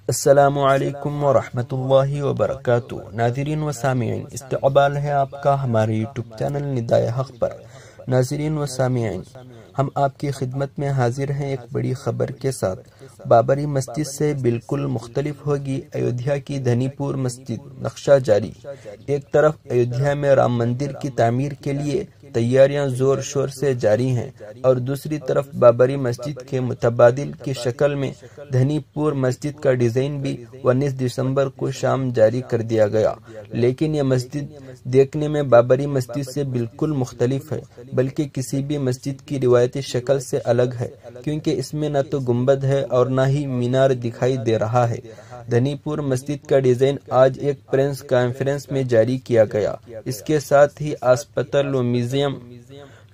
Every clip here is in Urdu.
السلام علیکم ورحمۃ اللہ وبرکاتہ۔ ناظرین و سامعین، استقبال ہے آپ کا ہمارے یوٹیوب چینل ندائے حق پر۔ ناظرین و سامعین، ہم آپ کی خدمت میں حاضر ہیں ایک بڑی خبر کے ساتھ۔ بابری مسجد سے بالکل مختلف ہوگی ایودھیا کی دھنی پور مسجد، نقشہ جاری۔ ایک طرف ایودھیا میں رام مندر کی تعمیر کے لیے تیاریاں زور شور سے جاری ہیں اور دوسری طرف بابری مسجد کے متبادل کی شکل میں دھنی پور مسجد کا ڈیزائن بھی 19 دسمبر کو شام جاری کر دیا گیا، لیکن یہ مسجد دیکھنے میں بابری مسجد سے بالکل مختلف ہے، بلکہ کسی بھی مسجد کی روایتی شکل سے الگ ہے، کیونکہ اس میں نہ تو گنبد ہے اور نہ ہی مینار دکھائی دے رہا ہے۔ دھنی پور مسجد کا ڈیزائن آج ایک پریس کانفرنس میں جاری کیا گیا۔ اس کے ساتھ ہی اسپتال و میوزیم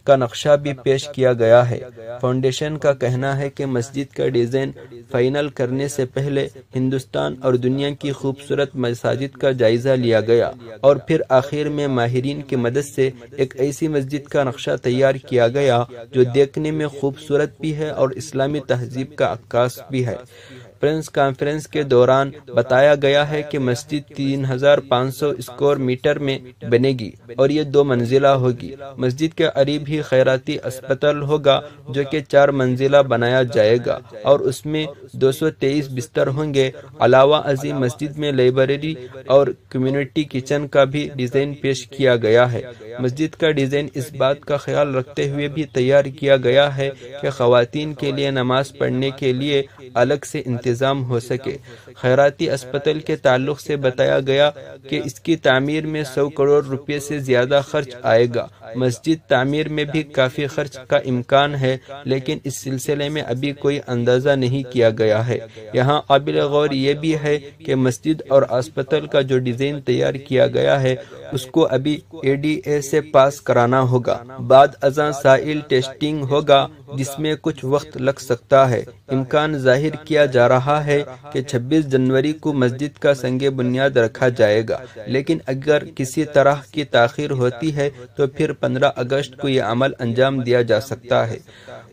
کا نقشہ بھی پیش کیا گیا ہے۔ فاؤنڈیشن کا کہنا ہے کہ مسجد کا ڈیزائن فائنل کرنے سے پہلے ہندوستان اور دنیا کی خوبصورت مساجد کا جائزہ لیا گیا اور پھر آخر میں ماہرین کی مدد سے ایک ایسی مسجد کا نقشہ تیار کیا گیا جو دیکھنے میں خوبصورت بھی ہے اور اسلامی تہذیب کا عکاس بھی ہے۔ پریس کانفرنس کے دوران بتایا گیا ہے کہ مسجد 3500 اسکوائر میٹر میں بنے گی اور یہ 2 منزلہ ہوگی۔ مسجد کے قریب ہی خیراتی اسپتال ہوگا جو کہ 4 منزلہ بنایا جائے گا اور اس میں 223 بستر ہوں گے۔ علاوہ ازیں مسجد میں لائبریری اور کمیونٹی کچن کا بھی ڈیزائن پیش کیا گیا ہے۔ مسجد کا ڈیزائن اس بات کا خیال رکھتے ہوئے بھی تیار کیا گیا ہے کہ خواتین کے لیے نماز پڑھنے کے لیے الگ سے انتظام ہو سکے۔ خیراتی اسپتال کے تعلق سے بتایا گیا کہ اس کی تعمیر میں 100 کروڑ روپے سے زیادہ خرچ آئے گا۔ مسجد تعمیر میں بھی کافی خرچ کا امکان ہے، لیکن اس سلسلے میں ابھی کوئی اندازہ نہیں کیا گیا ہے۔ یہاں قابل غور یہ بھی ہے کہ مسجد اور اسپتال کا جو ڈیزائن تیار کیا گیا ہے اس کو ابھی ADA سے پاس کرانا ہوگا۔ بعد ازاں سائل ٹیسٹنگ ہوگا جس میں کچھ وقت لگ سکتا ہے۔ امکان ظاہر کیا جا رہا ہے کہ 26 جنوری کو مسجد کا سنگ بنیاد رکھا جائے گا، لیکن اگر کسی طرح کی تاخیر ہوتی ہے تو پھر 15 اگست کو یہ عمل انجام دیا جا سکتا ہے۔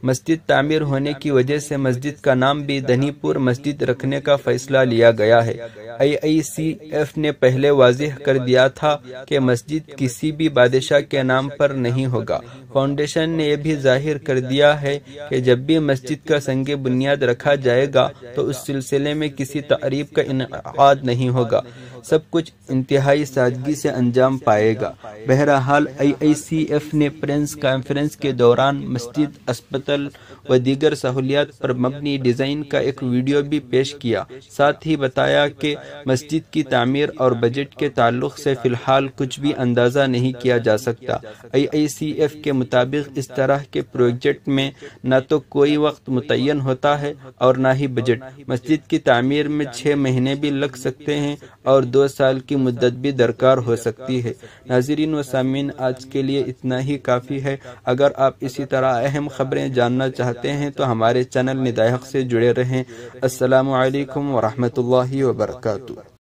مسجد تعمیر ہونے کی وجہ سے مسجد کا نام بھی دھنی پور مسجد رکھنے کا فیصلہ لیا گیا ہے۔ IICF نے پہلے واضح کر دیا تھا کہ مسجد کسی بھی بادشاہ کے نام پر نہیں ہوگا۔ فاؤنڈیشن نے یہ بھی ظاہر کر دیا ہے کہ جب بھی مسجد کا سنگ بنیاد رکھا جائے گا تو اس سلسلے میں کسی تقریب کا انعقاد نہیں ہوگا، سب کچھ انتہائی سادگی سے انجام پائے گا۔ بہرحال IICF نے پریس کانفرنس کے دوران مسجد، اسپتال و دیگر سہولیات پر مبنی ڈیزائن کا ایک ویڈیو بھی پیش کیا۔ ساتھ ہی بتایا کہ مسجد کی تعمیر اور بجٹ کے تعلق سے فی الحال کچھ بھی اندازہ نہیں کیا جا سکتا۔ IICF کے مطابق اس طرح کے پروجیکٹ میں نہ تو کوئی وقت متعین ہوتا ہے اور نہ ہی بجٹ۔ مسجد کی تعمیر میں 6 مہینے بھی لگ سکتے ہیں اور 2 سال کی مدت بھی درکار ہو سکتی ہے۔ ناظرین و سامعین، آج کے لیے اتنا ہی کافی ہے۔ اگر آپ اسی طرح اہم خبریں جاننا چاہتے ہیں تو ہمارے چینل ندائے حق سے جڑے رہیں۔ السلام علیکم ورحمۃ اللہ وبرکاتہ۔